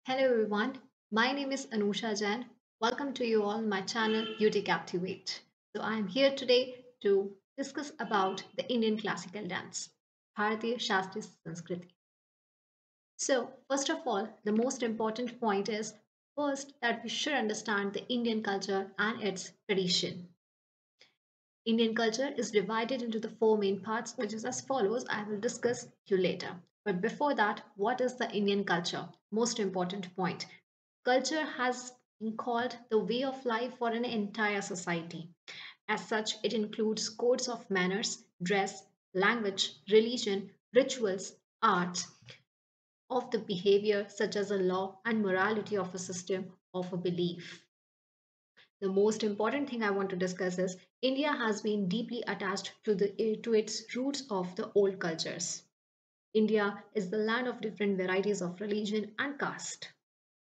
Hello everyone, my name is Anusha Jain. Welcome to you all my channel UT Captivate. So I am here today to discuss about the Indian classical dance, Bharatiya Shastriya Sanskriti. So first of all, the most important point is first that we should understand the Indian culture and its tradition. Indian culture is divided into the four main parts, which is as follows. I will discuss you later. But before that, what is the Indian culture? Most important point. Culture has been called the way of life for an entire society. As such, it includes codes of manners, dress, language, religion, rituals, arts, of the behavior such as a law and morality of a system of a belief. The most important thing I want to discuss is India has been deeply attached to its roots of the old cultures. India is the land of different varieties of religion and caste.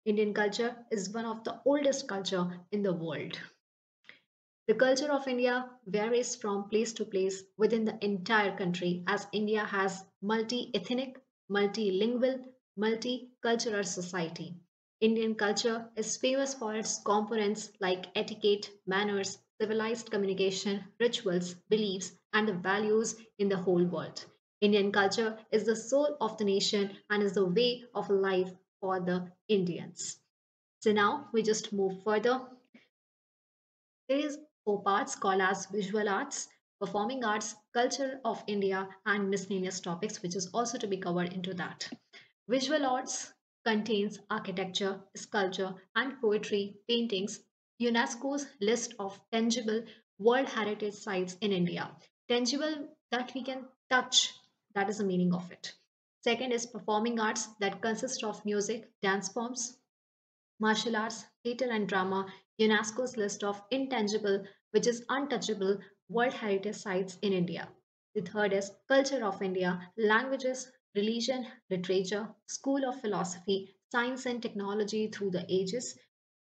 Indian culture is one of the oldest culture in the world. The culture of India varies from place to place within the entire country as India has multi-ethnic, multilingual, multicultural society. Indian culture is famous for its components like etiquette, manners, civilized communication, rituals, beliefs, and the values in the whole world. Indian culture is the soul of the nation and is the way of life for the Indians. So now we just move further. There is four parts called as visual arts, performing arts, culture of India, and miscellaneous topics, which is also to be covered into that. Visual arts contains architecture, sculpture, and poetry, paintings, UNESCO's list of tangible World Heritage Sites in India. Tangible that we can touch, that is the meaning of it. Second is performing arts that consist of music, dance forms, martial arts, theatre and drama, UNESCO's list of intangible, which is untouchable, World Heritage Sites in India. The third is Culture of India, languages, religion, literature, school of philosophy, science and technology through the ages,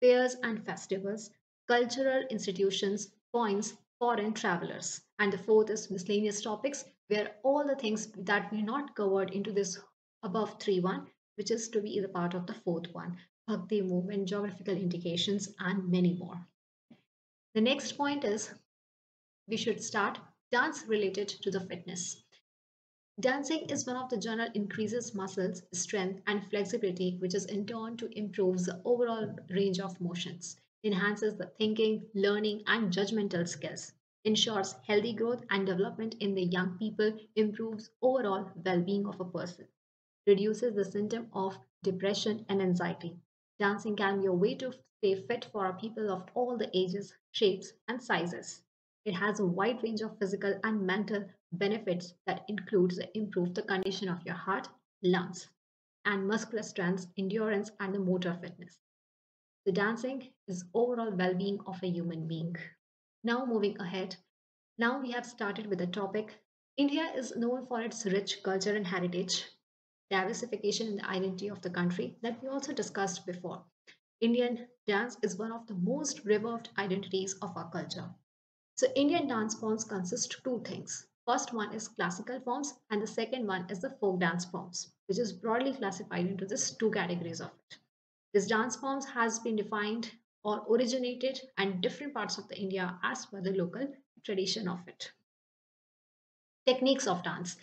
fairs and festivals, cultural institutions, points, foreign travelers. And the fourth is miscellaneous topics, where all the things that we not covered into this above 3-1, which is to be the part of the fourth one, Bhakti movement, geographical indications, and many more. The next point is we should start dance related to the fitness. Dancing is one of the genre increases muscles, strength, and flexibility, which is in turn to improves the overall range of motions, enhances the thinking, learning, and judgmental skills, ensures healthy growth and development in the young people, improves overall well-being of a person, reduces the symptom of depression and anxiety. Dancing can be a way to stay fit for people of all the ages, shapes, and sizes. It has a wide range of physical and mental benefits that includes improve the condition of your heart, lungs, and muscular strength, endurance, and the motor fitness. The dancing is overall well-being of a human being. Now moving ahead, now we have started with the topic. India is known for its rich culture and heritage, diversification in the identity of the country that we also discussed before. Indian dance is one of the most revered identities of our culture. So Indian dance forms consist of two things. First one is classical forms and the second one is the folk dance forms, which is broadly classified into these two categories of it. This dance forms has been defined or originated in different parts of the India as per the local tradition of it. Techniques of dance.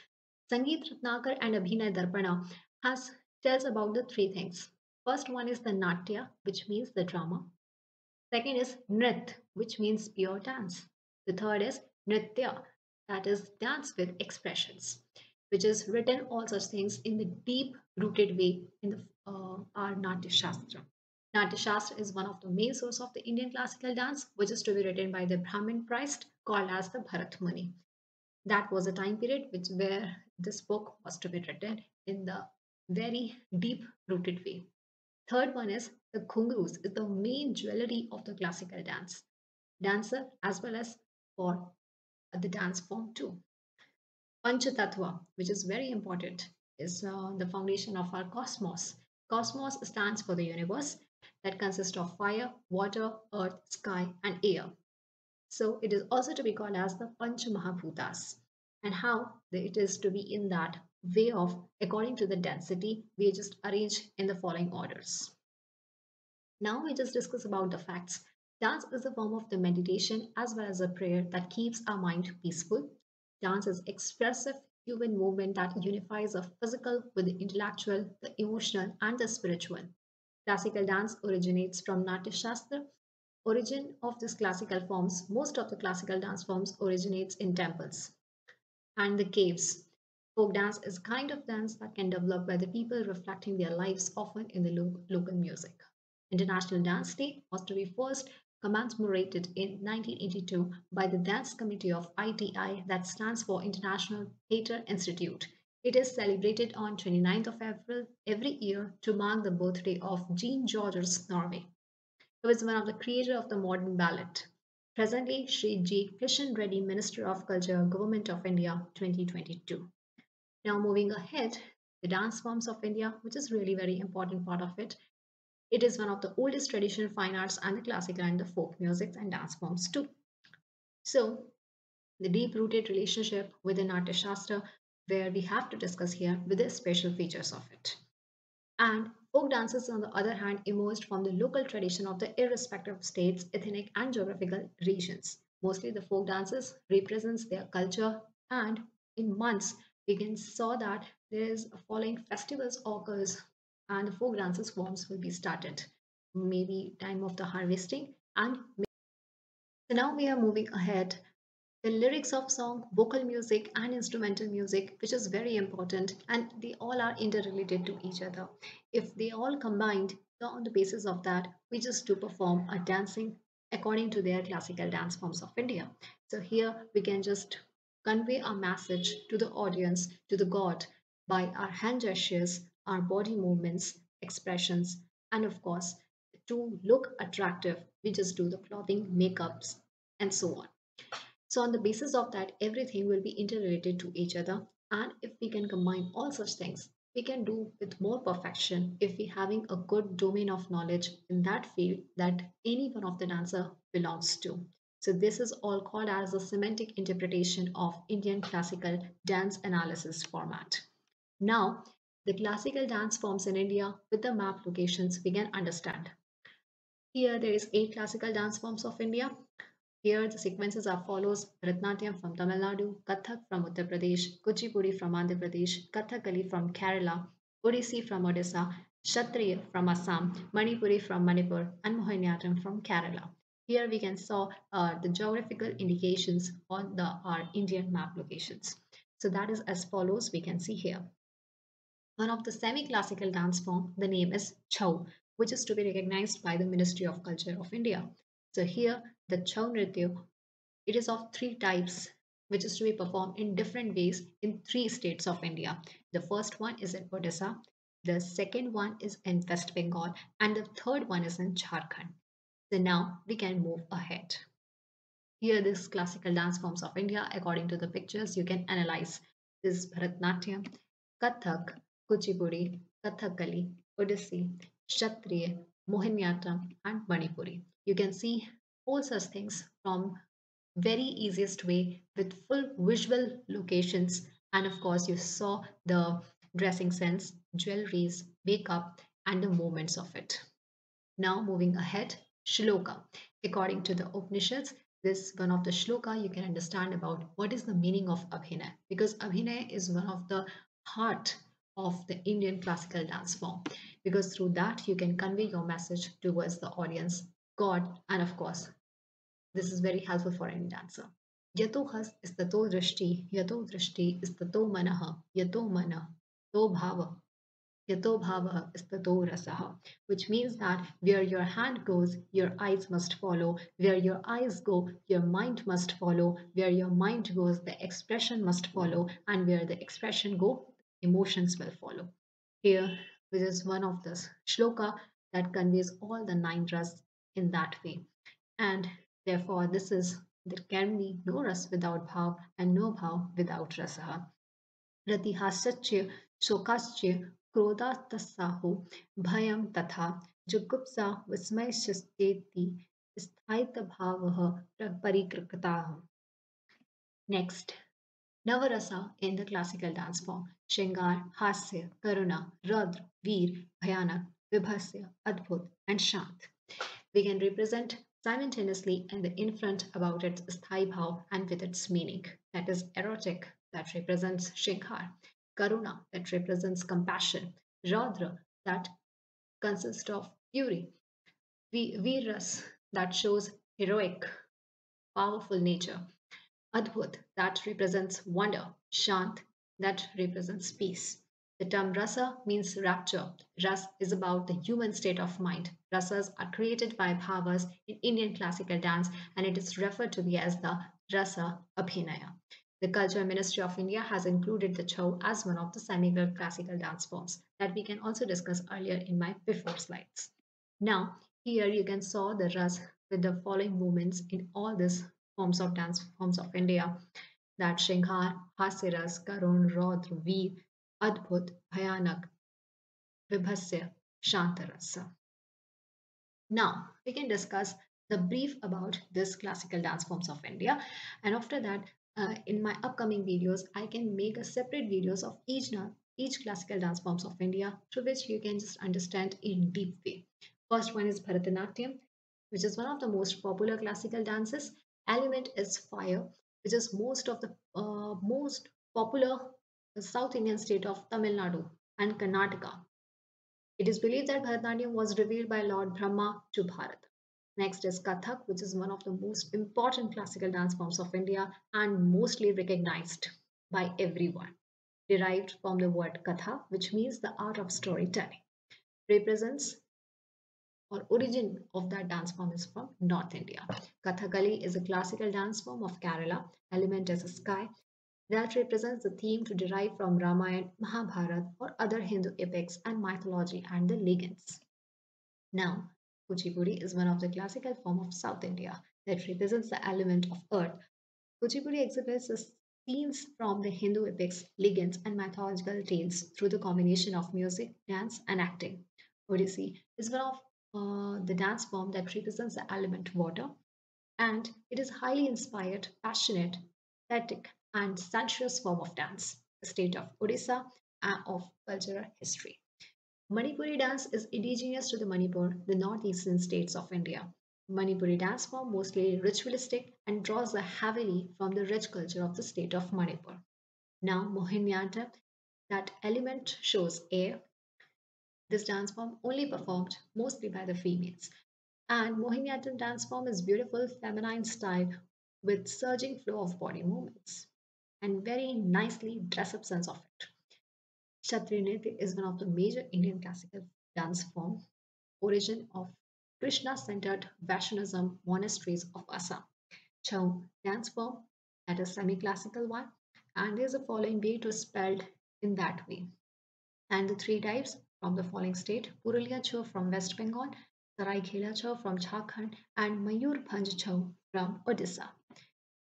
Sangeet Ratnakar and Abhinay Darpana has tells about the three things. First one is the Natya, which means the drama. Second is Nrit, which means pure dance. The third is Nritya, that is dance with expressions, which is written all such things in the deep rooted way in the our Natya Shastra. Natya Shastra is one of the main source of the Indian classical dance, which is to be written by the Brahmin priest called as the Bharat Muni. That was a time period which where this book was to be written in the very deep rooted way. Third one is the khungrus is the main jewelry of the classical dance dancer as well as for the dance form too. Panchatattva, which is very important, is the foundation of our cosmos. Cosmos stands for the universe that consists of fire, water, earth, sky, and air. So it is also to be called as the Panch Mahabhutas. And how it is to be in that way of according to the density, we just arrange in the following orders. Now we just discuss about the facts. Dance is a form of the meditation as well as a prayer that keeps our mind peaceful. Dance is expressive human movement that unifies the physical with the intellectual, the emotional, and the spiritual. Classical dance originates from Natya Shastra. Origin of these classical forms, most of the classical dance forms originates in temples and the caves. Folk dance is a kind of dance that can develop by the people reflecting their lives often in the local music. International Dance Day was to be first commemorated in 1982 by the Dance Committee of ITI, that stands for International Theatre Institute. It is celebrated on 29th of April every year to mark the birthday of Jean Georges Norway. He was one of the creators of the modern ballet. Presently, Sri G. Kishan Reddy, Minister of Culture, Government of India, 2022. Now, moving ahead, the dance forms of India, which is really very important part of it. It is one of the oldest traditional fine arts and the classical and the folk music and dance forms too. So, the deep-rooted relationship within Natya Shastra, where we have to discuss here with the special features of it. And folk dances, on the other hand, emerged from the local tradition of the irrespective of states, ethnic, and geographical regions. Mostly the folk dances represents their culture, and in months we can saw that there is a following festivals occurs and the folk dances forms will be started. Maybe time of the harvesting and so now we are moving ahead the lyrics of song, vocal music, and instrumental music, which is very important, and they all are interrelated to each other. If they all combined, so on the basis of that, we just do perform a dancing according to their classical dance forms of India. So here we can just convey our message to the audience, to the God, by our hand gestures, our body movements, expressions, and of course, to look attractive, we just do the clothing, makeups, and so on. So, on the basis of that, everything will be interrelated to each other. And if we can combine all such things, we can do with more perfection if we having a good domain of knowledge in that field that any one of the dancer belongs to. So this is all called as a semantic interpretation of Indian classical dance analysis format. Now, the classical dance forms in India with the map locations we can understand. Here there is 8 classical dance forms of India. Here the sequences are follows Bharatanatyam from Tamil Nadu, Kathak from Uttar Pradesh, Kuchipudi from Andhra Pradesh, Kathakali from Kerala, Odissi from Odisha, Kshatriya from Assam, Manipuri from Manipur, and Mohiniyattam from Kerala. Here we can saw the geographical indications on our Indian map locations. So that is as follows we can see here. One of the semi-classical dance form, the name is Chau, which is to be recognized by the Ministry of Culture of India. So here, the Chau Nritya, it is of 3 types, which is to be performed in different ways in 3 states of India. The first one is in Odisha, the second one is in West Bengal, and the third one is in Jharkhand. So now we can move ahead. Here, this classical dance forms of India, according to the pictures, you can analyze this Bharatanatyam, Kathak, Kuchipudi, Kathakali, Odissi, Kshatriya, Mohiniyattam, and Manipuri. You can see all such things from very easiest way with full visual locations, and of course you saw the dressing sense, jewelries, makeup, and the movements of it. Now moving ahead, Shloka. According to the Upanishads, this one of the shloka you can understand about what is the meaning of Abhinay, because Abhinay is one of the heart of the Indian classical dance form, because through that you can convey your message towards the audience, God, and of course this is very helpful for any dancer. Yato has istato drishti, yato drishti istato manaha, yato mana, to bhava, yato bhava istato rasaha, which means that where your hand goes, your eyes must follow. Where your eyes go, your mind must follow. Where your mind goes, the expression must follow. And where the expression go, emotions will follow. Here, which is one of the shloka that conveys all the 9 rasts in that way. And therefore, this is there can be no ras without bhav and no bhav without rasaha. रतिहास्यच्च शोकाश्च क्रोधास्तस्साहो भयं तथा जुगुप्सा विस्मयश्चेति स्थायितभावः परिकृताः. Next, Navarasa in the classical dance form. Shingar, Hasya, Karuna, Radra, Veer, Bhayanak, Vibhasya, Adbhut, and Shant. We can represent simultaneously and the infront about its sthai bhav and with its meaning. That is erotic, that represents Shinkar, Karuna, that represents compassion, Raudra, that consists of fury, Virras, that shows heroic, powerful nature, Adbhut, that represents wonder, Shant, that represents peace. The term rasa means rapture. Ras is about the human state of mind. Rasas are created by bhavas in Indian classical dance and it is referred to be as the rasa abhinaya. The Culture Ministry of India has included the Chau as one of the semi-classical dance forms that we can also discuss earlier in my before slides. Now, here you can saw the ras with the following movements in all these forms of dance forms of India that Shinghar, Hasiras, Karun, Raudr, Veer, Adbhut, Bhayanak, Vibhasya, Shantarasa. Now we can discuss the brief about this classical dance forms of India, and after that, in my upcoming videos, I can make a separate videos of each classical dance forms of India through which you can just understand in deep way. First one is Bharatanatyam, which is one of the most popular classical dances. Element is fire, which is most popular South Indian state of Tamil Nadu and Karnataka. It is believed that Bharatanatyam was revealed by Lord Brahma to Bharat. Next is Kathak, which is one of the most important classical dance forms of India and mostly recognized by everyone. Derived from the word Katha, which means the art of storytelling. Represents or origin of that dance form is from North India. Kathakali is a classical dance form of Kerala. Element is a sky that represents the theme to derive from Ramayana, Mahabharata, or other Hindu epics and mythology and the legends. Now, Kuchipudi is one of the classical form of South India that represents the element of earth. Kuchipudi exhibits the scenes from the Hindu epics, legends, and mythological tales through the combination of music, dance, and acting. Odissi is one of the dance form that represents the element water, and it is highly inspired, passionate, aesthetic, and sensuous form of dance, a state of Odisha and of cultural history. Manipuri dance is indigenous to the Manipur, the northeastern states of India. Manipuri dance form mostly ritualistic and draws heavily from the rich culture of the state of Manipur. Now, Mohiniyattam, that element shows air. This dance form only performed mostly by the females. And Mohiniyattam dance form is beautiful feminine style with surging flow of body movements and very nicely dress up sense of it. Kshatriya Nritya is one of the major Indian classical dance form, origin of Krishna-centered Vaishnavism monasteries of Assam. Chau dance form, that is semi-classical one, and there's a following way to spelled in that way. And the three types from the following state: Purulia Chau from West Bengal, Saraikela Chau from Jharkhand, and Mayurbhanj Chau from Odisha.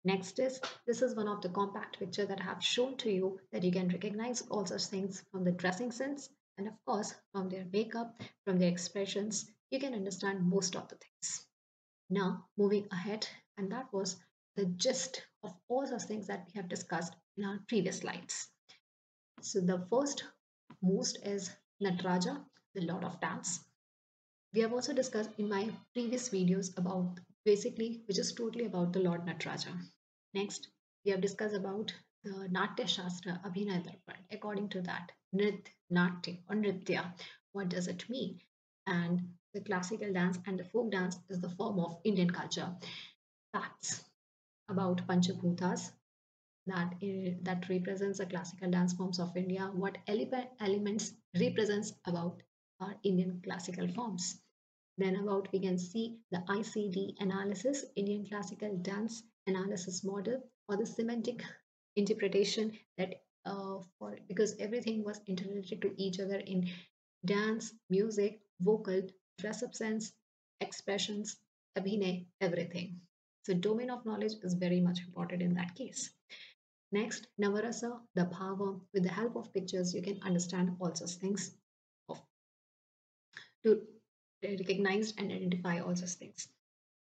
Next is this is one of the compact picture that I have shown to you that you can recognize all such things from the dressing sense and of course from their makeup, from their expressions, you can understand most of the things. Now moving ahead, and that was the gist of all those things that we have discussed in our previous slides. So the first most is Nataraja, the Lord of Dance. We have also discussed in my previous videos about basically, which is totally about the Lord Nataraja. Next, we have discussed about the Natya Shastra Abhinay Darpan. According to that, Nrit, Natya or Nritya, what does it mean? And the classical dance and the folk dance is the form of Indian culture. Facts about Panchabhutas, that represents the classical dance forms of India. What elements represents about our Indian classical forms. Then about we can see the ICD analysis, Indian classical dance analysis model, or the semantic interpretation that for because everything was interrelated to each other in dance, music, vocal, dress up sense, expressions, abhinay, everything. So domain of knowledge is very much important in that case. Next, Navarasa, the bhava, with the help of pictures, you can understand all such things of, to recognize and identify all such things.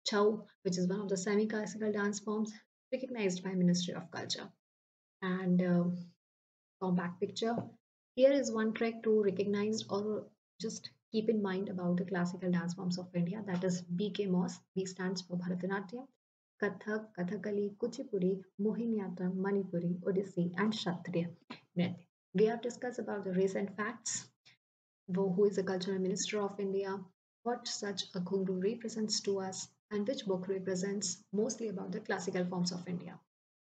Chau, which is one of the semi-classical dance forms recognized by Ministry of Culture. And compact picture. Here is one trick to recognize or just keep in mind about the classical dance forms of India, that is BK-MOS. B stands for Bharatanatyam, Kathak, Kathakali, Kuchipudi, Mohiniyattam, Manipuri, Odissi, and Kshatriya Nritya. We have discussed about the recent facts, who is the cultural minister of India, what such a guru represents to us, and which book represents mostly about the classical forms of India.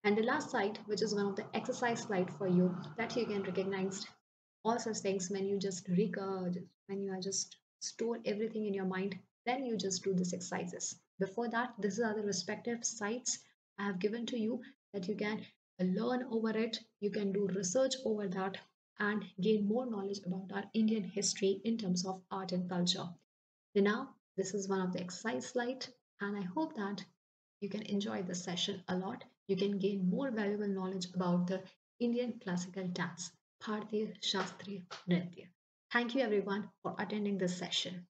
And the last slide, which is one of the exercise slide for you that you can recognize all such things when you just recur, when you are just store everything in your mind, then you just do these exercises. Before that, these are the respective sites I have given to you that you can learn over it, you can do research over that and gain more knowledge about our Indian history in terms of art and culture. Now, this is one of the exercise slide, and I hope that you can enjoy this session a lot. You can gain more valuable knowledge about the Indian classical dance, Bharatiya Shastriya Nritya. Thank you everyone for attending this session.